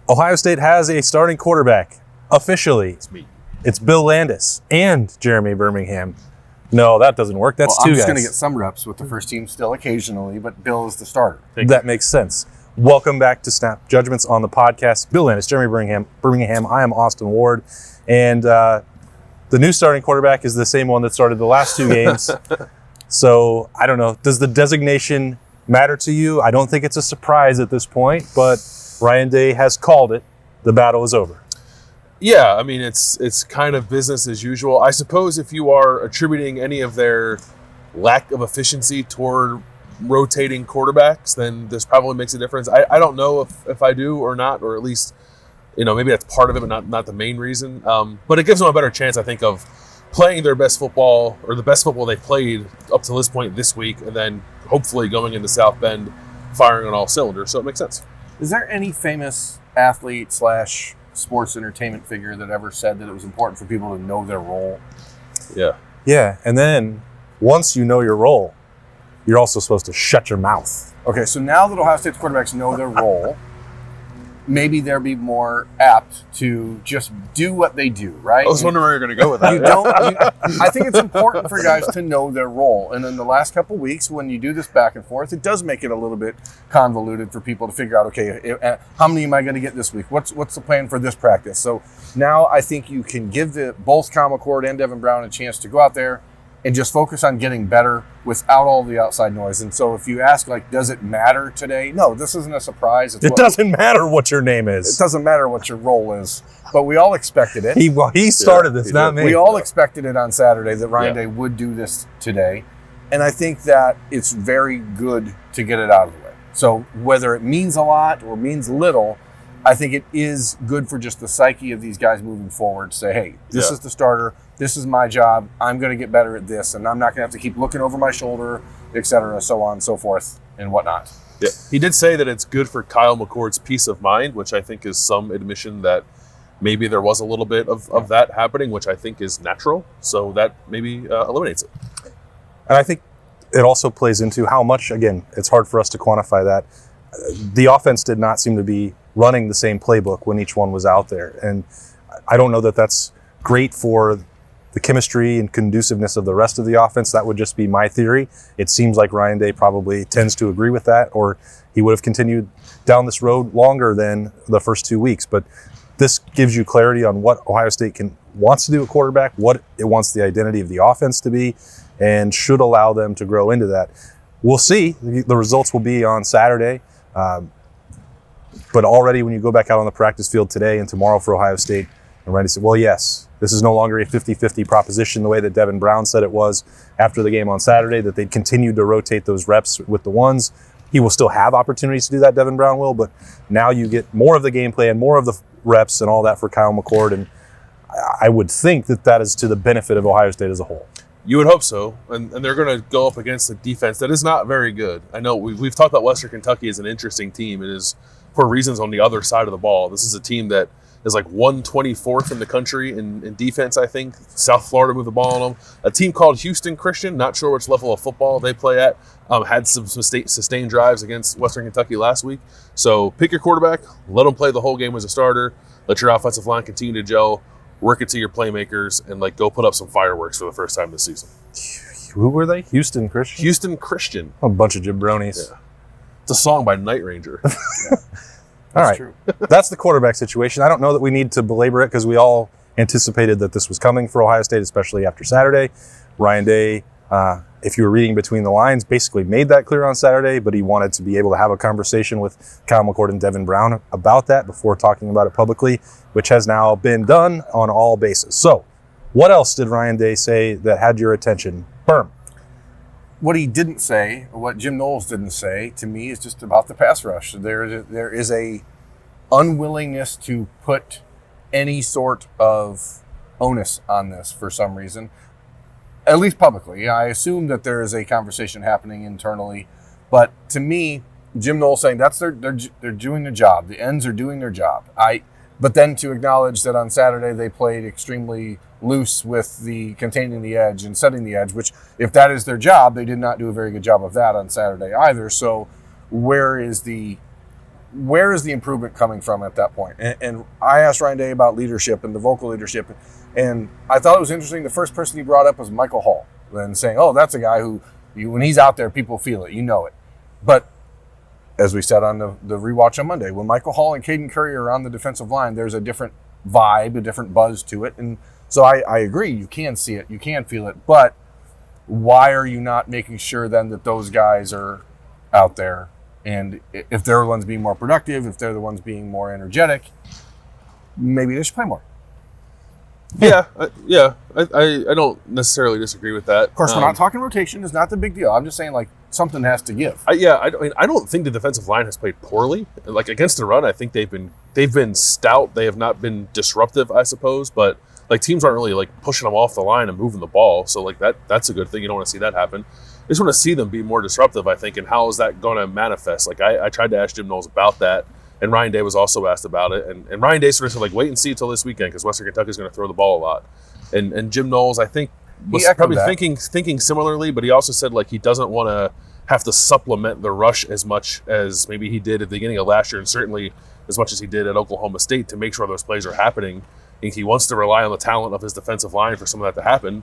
Ohio State has a starting quarterback, officially. It's me. It's Bill Landis and Jeremy Birmingham. No, that doesn't work. That's two guys. I'm just going to get some reps with the first team still occasionally, but Bill is the starter. That makes sense. Welcome back to Snap Judgments on the podcast. Bill Landis, Jeremy Birmingham. I am Austin Ward. And the new starting quarterback is the same one that started the last two games. So, I don't know. Does the designation matter to you? I don't think it's a surprise at this point, but Ryan Day has called it. The battle is over. Yeah, I mean, it's kind of business as usual. I suppose if you are attributing any of their lack of efficiency toward rotating quarterbacks, then this probably makes a difference. I don't know if I do or not, or at least, maybe that's part of it, but not the main reason. But it gives them a better chance, I think, of playing their best football, or the best football they played up to this point this week, and then hopefully going into South Bend firing on all cylinders. So it makes sense. Is there any famous athlete / sports entertainment figure that ever said that it was important for people to know their role? Yeah. Yeah, and then once you know your role, you're also supposed to shut your mouth. Okay, so now that Ohio State's quarterbacks know their role, maybe they'll be more apt to just do what they do, right? I was wondering where you're going to go with that. I think it's important for guys to know their role. And in the last couple of weeks, when you do this back and forth, it does make it a little bit convoluted for people to figure out, okay, how many am I going to get this week? What's the plan for this practice? So now I think you can give both Kyle McCord and Devin Brown a chance to go out there and just focus on getting better without all the outside noise. And so if you ask, does it matter today? No, this isn't a surprise. It doesn't matter what your name is. It doesn't matter what your role is. But we all expected it. He started this, not me. We all expected it on Saturday that Ryan Day would do this today. And I think that it's very good to get it out of the way. So whether it means a lot or means little, I think it is good for just the psyche of these guys moving forward to say, hey, this is the starter. This is my job. I'm going to get better at this, and I'm not going to have to keep looking over my shoulder, et cetera, so on and so forth and whatnot. Yeah. He did say that it's good for Kyle McCord's peace of mind, which I think is some admission that maybe there was a little bit of that happening, which I think is natural. So that maybe eliminates it. And I think it also plays into how much, again, it's hard for us to quantify that. The offense did not seem to be running the same playbook when each one was out there. And I don't know that that's great for the chemistry and conduciveness of the rest of the offense. That would just be my theory. It seems like Ryan Day probably tends to agree with that, or he would have continued down this road longer than the first 2 weeks. But this gives you clarity on what Ohio State wants to do at quarterback, what it wants the identity of the offense to be, and should allow them to grow into that. We'll see. The results will be on Saturday. But already when you go back out on the practice field today and tomorrow for Ohio State, and Randy said, well, yes, this is no longer a 50-50 proposition the way that Devin Brown said it was after the game on Saturday, that they'd continue to rotate those reps with the ones. He will still have opportunities to do that, Devin Brown will, but now you get more of the game plan, more of the reps and all that for Kyle McCord, and I would think that is to the benefit of Ohio State as a whole. You would hope so, and they're going to go up against a defense that is not very good. I know we've talked about Western Kentucky as an interesting team. It is for reasons on the other side of the ball. This is a team that is like 124th in the country in defense, I think. South Florida moved the ball on them. A team called Houston Christian, not sure which level of football they play at, had some sustained drives against Western Kentucky last week. So pick your quarterback, let them play the whole game as a starter, let your offensive line continue to gel, work it to your playmakers, and go put up some fireworks for the first time this season. Who were they? Houston Christian? Houston Christian. A bunch of jabronis. Yeah. It's a song by Night Ranger. All right. True. That's the quarterback situation. I don't know that we need to belabor it because we all anticipated that this was coming for Ohio State, especially after Saturday. Ryan Day, if you were reading between the lines, basically made that clear on Saturday, but he wanted to be able to have a conversation with Kyle McCord and Devin Brown about that before talking about it publicly, which has now been done on all bases. So what else did Ryan Day say that had your attention? Berm. What he didn't say, or what Jim Knowles didn't say to me, is just about the pass rush. There is a unwillingness to put any sort of onus on this for some reason, at least publicly. I assume that there is a conversation happening internally, but to me, Jim Knowles saying they're doing their job. The ends are doing their job. But then to acknowledge that on Saturday they played extremely loose with the containing the edge and setting the edge, which if that is their job, they did not do a very good job of that on Saturday either. So where is the where is the improvement coming from at that point? And I asked Ryan Day about leadership and the vocal leadership, and I thought it was interesting. The first person he brought up was Michael Hall, and saying, "Oh, that's a guy who, when he's out there, people feel it, you know it." But as we said on the rewatch on Monday, when Michael Hall and Caden Curry are on the defensive line, there's a different vibe, a different buzz to it, and so I agree. You can see it, you can feel it, but why are you not making sure then that those guys are out there? And if they're the ones being more productive, if they're the ones being more energetic, maybe they should play more. Yeah, I don't necessarily disagree with that. Of course, we're not talking rotation. It's not the big deal. I'm just saying, like, something has to give. I don't think the defensive line has played poorly. Like, against the run, I think they've been stout. They have not been disruptive, I suppose. But like, teams aren't really like pushing them off the line and moving the ball. So like that's a good thing. You don't want to see that happen. I just want to see them be more disruptive, I think. And how is that going to manifest? Like, I tried to ask Jim Knowles about that. And Ryan Day was also asked about it. And Ryan Day sort of said, like, wait and see until this weekend because Western Kentucky is going to throw the ball a lot. And Jim Knowles, I think, was probably thinking similarly, but he also said, like, he doesn't want to have to supplement the rush as much as maybe he did at the beginning of last year, and certainly as much as he did at Oklahoma State to make sure those plays are happening. I think he wants to rely on the talent of his defensive line for some of that to happen,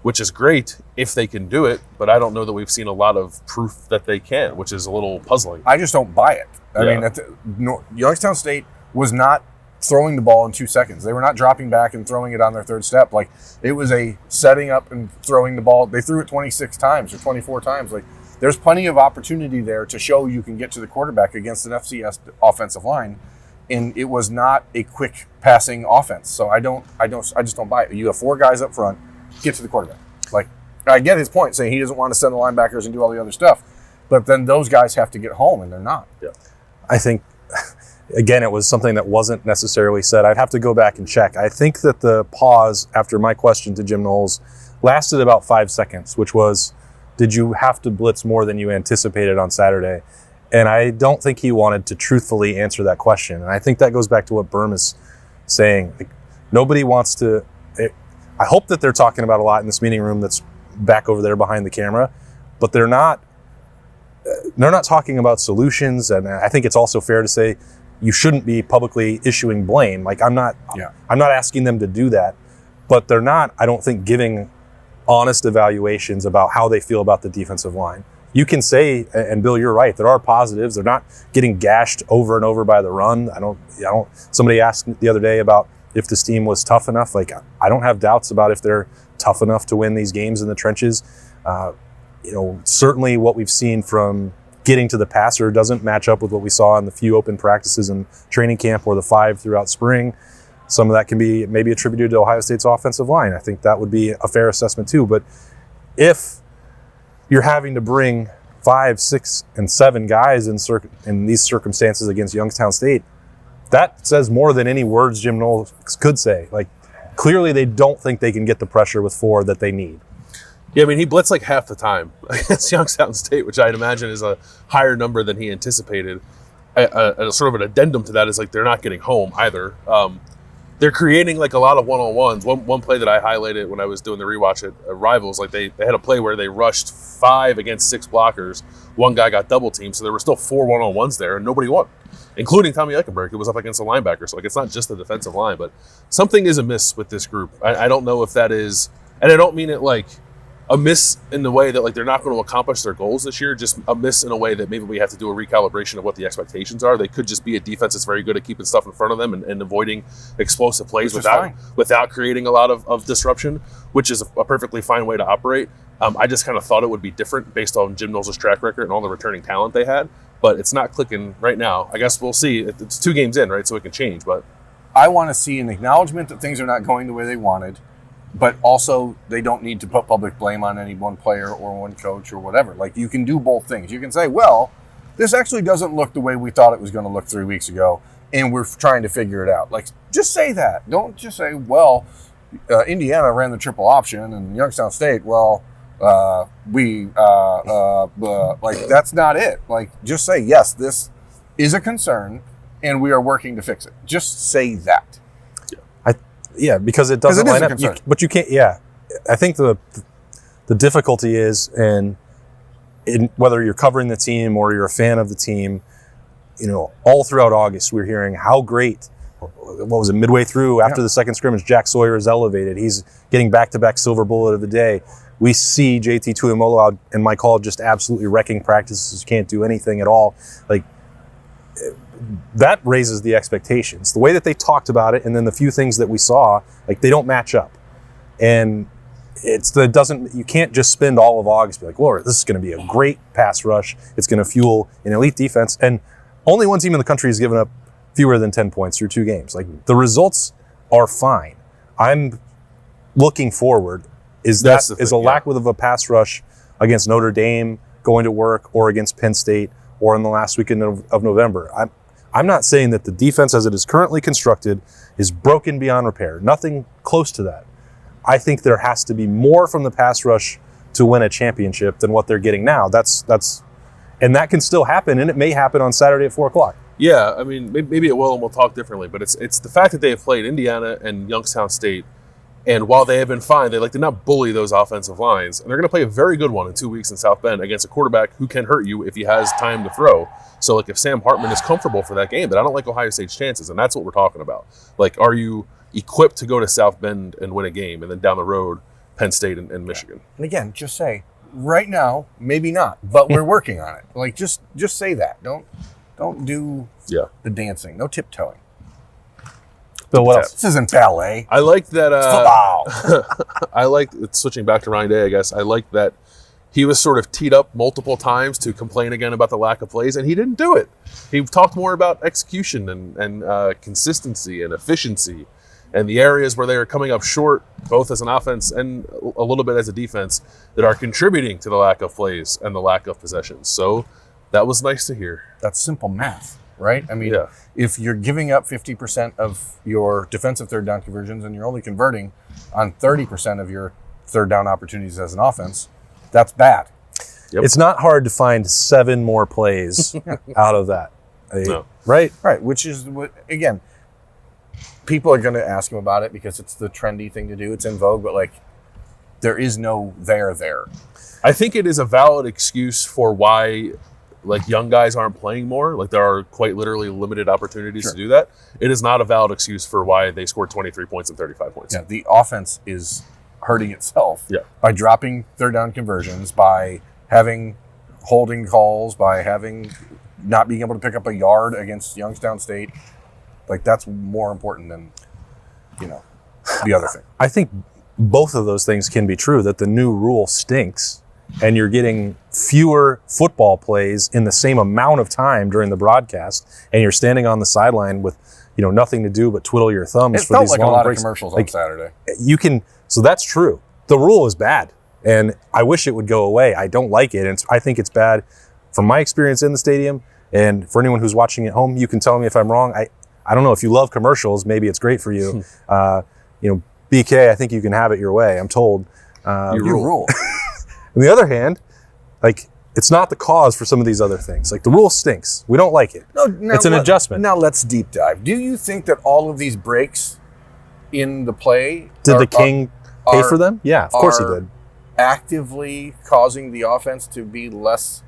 which is great if they can do it, but I don't know that we've seen a lot of proof that they can, which is a little puzzling. I just don't buy it. I mean, Youngstown State was not throwing the ball in 2 seconds. They were not dropping back and throwing it on their third step. Like, it was a setting up and throwing the ball. They threw it 26 times or 24 times. Like, there's plenty of opportunity there to show you can get to the quarterback against an FCS offensive line. And it was not a quick passing offense. So I just don't buy it. You have 4 guys up front, get to the quarterback. Like, I get his point saying he doesn't want to send the linebackers and do all the other stuff, but then those guys have to get home and they're not. Yeah. I think, again, it was something that wasn't necessarily said. I'd have to go back and check. I think that the pause after my question to Jim Knowles lasted about 5 seconds, which was, did you have to blitz more than you anticipated on Saturday? And I don't think he wanted to truthfully answer that question. And I think that goes back to what Berm is saying. Like, nobody wants to. I hope that they're talking about a lot in this meeting room that's back over there behind the camera, but they're not talking about solutions. And I think it's also fair to say you shouldn't be publicly issuing blame. Like, I'm not asking them to do that, but they're not, I don't think, giving honest evaluations about how they feel about the defensive line. You can say, and Bill, you're right, there are positives. They're not getting gashed over and over by the run. I don't, somebody asked the other day about if this team was tough enough. Like, I don't have doubts about if they're tough enough to win these games in the trenches. Certainly what we've seen from getting to the passer doesn't match up with what we saw in the few open practices in training camp or the 5 throughout spring. Some of that can be maybe attributed to Ohio State's offensive line. I think that would be a fair assessment too. But if you're having to bring 5, 6, and 7 guys in these circumstances against Youngstown State, that says more than any words Jim Knowles could say. Like, clearly they don't think they can get the pressure with 4 that they need. Yeah, I mean, he blitzed like half the time against Youngstown State, which I'd imagine is a higher number than he anticipated. A sort of an addendum to that is, like, they're not getting home either. They're creating, like, a lot of one-on-ones. One play that I highlighted when I was doing the rewatch at Rivals, like, they had a play where they rushed 5 against 6 blockers. One guy got double-teamed, so there were still 4 one-on-ones there, and nobody won, including Tommy Eichenberg, who was up against the linebacker. So, like, it's not just the defensive line, but something is amiss with this group. I don't know if that is, and I don't mean it, like, amiss in the way that, like, they're not going to accomplish their goals this year, just amiss in a way that maybe we have to do a recalibration of what the expectations are. They could just be a defense that's very good at keeping stuff in front of them and avoiding explosive plays without creating a lot of disruption, which is a perfectly fine way to operate. I just kind of thought it would be different based on Jim Knowles' track record and all the returning talent they had, but it's not clicking right now. I guess we'll see. It's 2 games in, right? So it can change, but I want to see an acknowledgement that things are not going the way they wanted, but also they don't need to put public blame on any one player or one coach or whatever. Like, you can do both things. You can say, well, this actually doesn't look the way we thought it was going to look 3 weeks ago, and we're trying to figure it out. Like, just say that. Don't just say, well, Indiana ran the triple option and Youngstown State, well, like, that's not it. Like, just say, yes, this is a concern and we are working to fix it. Just say that. Yeah, because it doesn't line up. But you can't. Yeah, I think the difficulty is in whether you're covering the team or you're a fan of the team, all throughout August, we're hearing how great, what was it, midway through, after the second scrimmage, Jack Sawyer is elevated. He's getting back-to-back silver bullet of the day. We see JT Tuimoloau and Mike Hall just absolutely wrecking practices, can't do anything at all. Like, that raises the expectations. The way that they talked about it, and then the few things that we saw, like, they don't match up. And you can't just spend all of August be like, well, this is going to be a great pass rush. It's going to fuel an elite defense. And only one team in the country has given up fewer than 10 points through 2 games. Like, the results are fine. I'm looking forward. Is a lack of a pass rush against Notre Dame going to work, or against Penn State, or in the last weekend of November? I'm not saying that the defense as it is currently constructed is broken beyond repair. Nothing close to that. I think there has to be more from the pass rush to win a championship than what they're getting now. And that can still happen, and it may happen on Saturday at 4:00. Yeah, I mean, maybe it will, and we'll talk differently. But it's the fact that they have played Indiana and Youngstown State, and while they have been fine, they did not bully those offensive lines, and they're going to play a very good one in 2 weeks in South Bend against a quarterback who can hurt you if he has time to throw. So, if Sam Hartman is comfortable for that game, then I don't like Ohio State's chances, and that's what we're talking about. Are you equipped to go to South Bend and win a game, and then down the road, Penn State and Michigan? And again, just say, right now, maybe not, but we're working on it. Just say that. Don't do the dancing. No tiptoeing. So what else? This isn't ballet. I like that. Football. I like, switching back to Ryan Day, I guess. I like that he was sort of teed up multiple times to complain again about the lack of plays, and he didn't do it. He talked more about execution and consistency and efficiency, and the areas where they are coming up short, both as an offense and a little bit as a defense, that are contributing to the lack of plays and the lack of possessions. So that was nice to hear. That's simple math, right? I mean, if you're giving up 50% of your defensive third down conversions and you're only converting on 30% of your third down opportunities as an offense, that's bad. Yep. It's not hard to find 7 more plays out of that. No. Right? Right, which is what, again, people are going to ask him about it because it's the trendy thing to do. It's in vogue, but there is no there. I think it is a valid excuse for why young guys aren't playing more. There are quite literally limited opportunities to do that. It is not a valid excuse for why they scored 23 points and 35 points. Yeah, the offense is hurting itself by dropping third down conversions, by having holding calls, by having not being able to pick up a yard against Youngstown State. That's more important than, the other thing. I think both of those things can be true, that the new rule stinks and you're getting fewer football plays in the same amount of time during the broadcast, and you're standing on the sideline with, nothing to do but twiddle your thumbs it for felt these like long a lot breaks. of commercials on Saturday. So that's true. The rule is bad, and I wish it would go away. I don't like it, and I think it's bad from my experience in the stadium, and for anyone who's watching at home, you can tell me if I'm wrong. I don't know, if you love commercials, maybe it's great for you. BK, I think you can have it your way, I'm told. You rule. On the other hand, it's not the cause for some of these other things. The rule stinks. We don't like it. It's an adjustment. Now let's deep dive. Do you think that all of these breaks in the play did the King pay for them? Yeah, of course he did. Actively causing the offense to be less,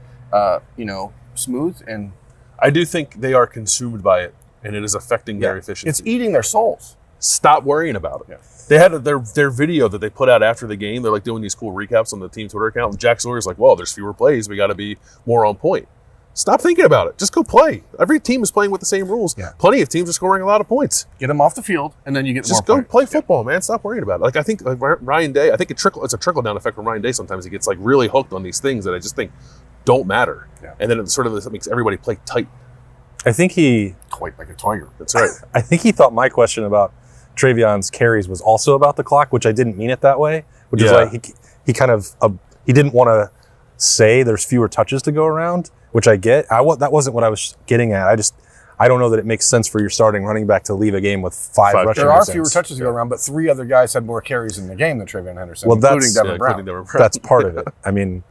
smooth? And I do think they are consumed by it, and it is affecting their efficiency. It's eating their souls. Stop worrying about it. Yeah. They had their video that they put out after the game. They're doing these cool recaps on the team Twitter account. And Jack Sawyer's well, there's fewer plays. We got to be more on point. Stop thinking about it. Just go play. Every team is playing with the same rules. Yeah. Plenty of teams are scoring a lot of points. Get them off the field, and then you get just more go play football, man. Stop worrying about it. I think Ryan Day. I think it's a trickle down effect from Ryan Day. Sometimes he gets really hooked on these things that I just think don't matter, and then it makes everybody play tight. I think he quite like a tiger. That's right. I think he thought my question about Travion's carries was also about the clock, which I didn't mean it that way. Which is he kind of he didn't want to say there's fewer touches to go around, which I get. That wasn't what I was getting at. I don't know that it makes sense for your starting running back to leave a game with 5 rushing There are attempts. fewer touches to go around, but 3 other guys had more carries in the game than Travion Henderson, including Devin Brown. That's part of it. I mean,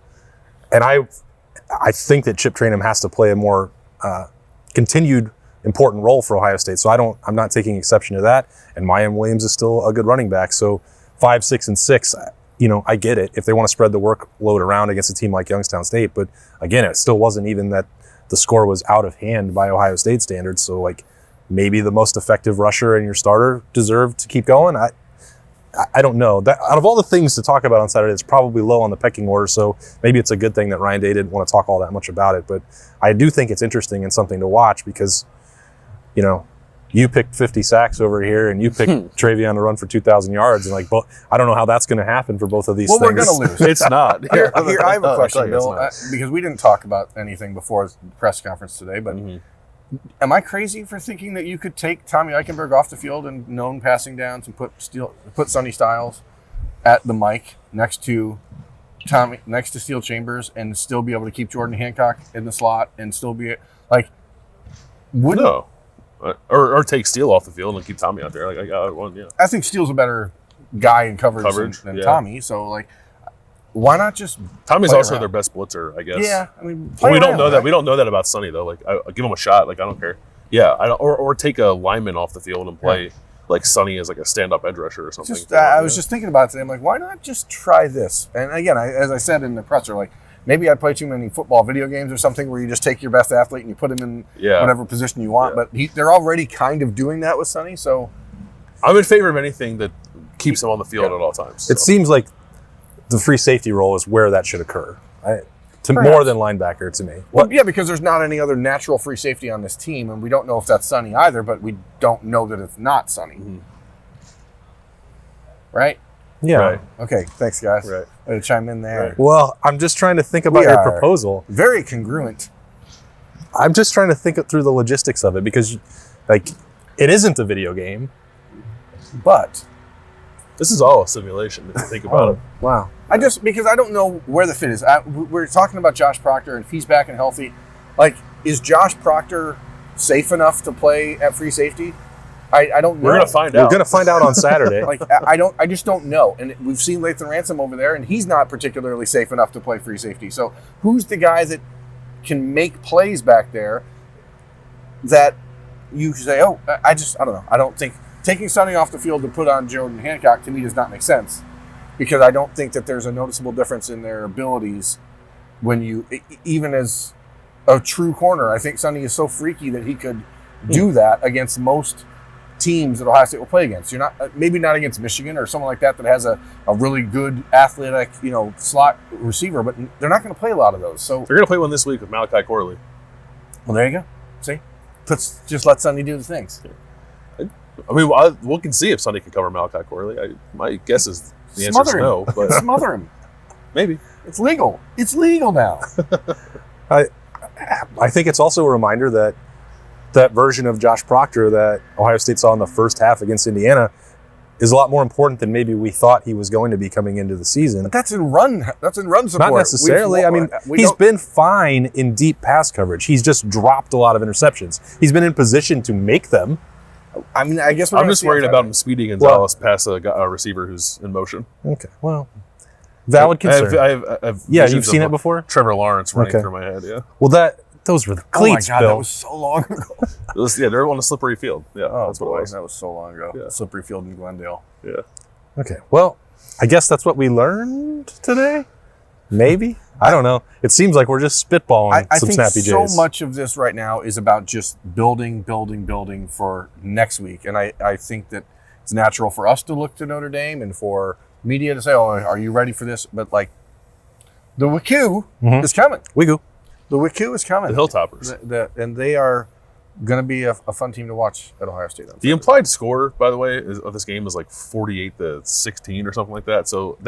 and I think that Chip Trayanum has to play a more continued important role for Ohio State. So I'm not taking exception to that. And Mayan Williams is still a good running back. So 5, 6, and 6, I get it if they want to spread the workload around against a team like Youngstown State. But again, it still wasn't even that the score was out of hand by Ohio State standards. So like maybe the most effective rusher and your starter deserve to keep going. I don't know. That, out of all the things to talk about on Saturday, it's probably low on the pecking order. So maybe it's a good thing that Ryan Day didn't want to talk all that much about it. But I do think it's interesting and something to watch because, you know, you picked 50 sacks over here, and you picked Travion to run for 2,000 yards, and like, I don't know how that's going to happen for both of these things. Well, we're going to lose. It's not. Here, I have a question, Bill, because we didn't talk about anything before the press conference today. But am I crazy for thinking that you could take Tommy Eichenberg off the field and known passing downs and put Sonny Styles at the mic next to Steel Chambers and still be able to keep Jordan Hancock in the slot and still be like, wouldn't? No. Or take Steele off the field and keep Tommy out there. Like I got one, yeah. I think Steele's a better guy in coverage than Tommy. So like, why not just? Tommy's also their best blitzer, I guess. Yeah, I mean, we don't know that. We don't know that about Sonny though. Like, I give him a shot. Like, I don't care. Yeah, I don't, or take a lineman off the field and play like Sonny as like a stand-up edge rusher or something. I was just thinking about it today. I'm like, why not just try this? And again, as I said in the presser, like. Maybe I play too many football video games or something where you just take your best athlete and you put him in whatever position you want. But they're already kind of doing that with Sonny, so... I'm in favor of anything that keeps him on the field at all times. So. It seems like the free safety role is where that should occur. More than linebacker to me. Well, yeah, because there's not any other natural free safety on this team, and we don't know if that's Sonny either, but we don't know that it's not Sonny. Mm-hmm. Right? Yeah. Right. Okay, thanks, guys. Right. I'm going to chime in there. Right. Well, I'm just trying to think about your proposal. Very congruent. I'm just trying to think through the logistics of it because, like, it isn't a video game. But this is all a simulation if you think about it. Wow. Because I don't know where the fit is. We're talking about Josh Proctor, and if he's back and healthy, like, is Josh Proctor safe enough to play at free safety? I don't know. We're going to find out. We're going to find out on Saturday. I just don't know. And we've seen Lathan Ransom over there, and he's not particularly safe enough to play free safety. So who's the guy that can make plays back there that you say, I don't know. I don't think taking Sonny off the field to put on Jordan Hancock to me does not make sense because I don't think that there's a noticeable difference in their abilities when you, even as a true corner, I think Sonny is so freaky that he could do that against most teams that Ohio State will play against. You're not maybe not against Michigan or someone like that has a really good athletic, slot receiver, but they're not going to play a lot of those. So they're going to play one this week with Malachi Corley. Well, there you go. See, just let Sonny do the things. I mean, we can see if Sonny can cover Malachi Corley. My guess is the answer is no. But smother him. Maybe it's legal. It's legal now. I think it's also a reminder that version of Josh Proctor that Ohio State saw in the first half against Indiana is a lot more important than maybe we thought he was going to be coming into the season. But that's in run support. Not necessarily. He's been fine in deep pass coverage. He's just dropped a lot of interceptions. He's been in position to make them. I mean, I guess I'm just worried about him speeding Gonzalez past a receiver who's in motion. Okay, well, valid concern. You've seen it before? Trevor Lawrence running through my head, yeah. Well, those were the cleats, oh my God, Bill. that was so long ago. They're on a slippery field. Yeah, that's what it was. That was so long ago. Yeah. Slippery field in Glendale. Yeah. Okay, well, I guess that's what we learned today? Maybe? I don't know. It seems like we're just spitballing some snappy J's. I think so much of this right now is about just building for next week. And I think that it's natural for us to look to Notre Dame and for media to say, are you ready for this? But, like, the WICU is coming. The WICU is coming. The Hilltoppers. And they are going to be a fun team to watch at Ohio State. The implied score, by the way, of this game is like 48-16 or something like that. So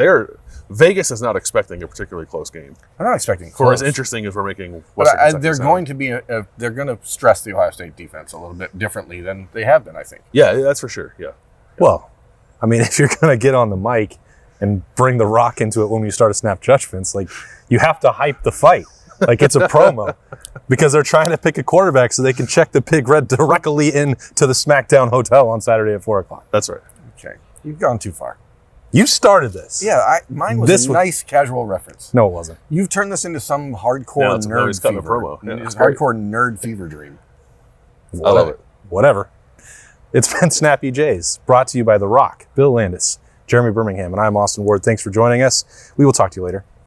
Vegas is not expecting a particularly close game. I'm not expecting close. For as interesting as we're making Western Kentucky they're going to be they're going to stress the Ohio State defense a little bit differently than they have been, I think. Yeah, that's for sure. Yeah. Well, I mean, if you're going to get on the mic and bring the rock into it when you start a snap judgments, like, you have to hype the fight. Like, it's a promo because they're trying to pick a quarterback so they can check the Big Red directly into the SmackDown Hotel on Saturday at 4 o'clock. That's right. Okay. You've gone too far. You started this. Yeah, mine was a nice casual reference. No, it wasn't. You've turned this into some hardcore nerd fever. Promo. Yeah, it's hardcore nerd fever dream. I love it. Whatever. It's been Snappy Jays, brought to you by The Rock, Bill Landis, Jeremy Birmingham, and I'm Austin Ward. Thanks for joining us. We will talk to you later.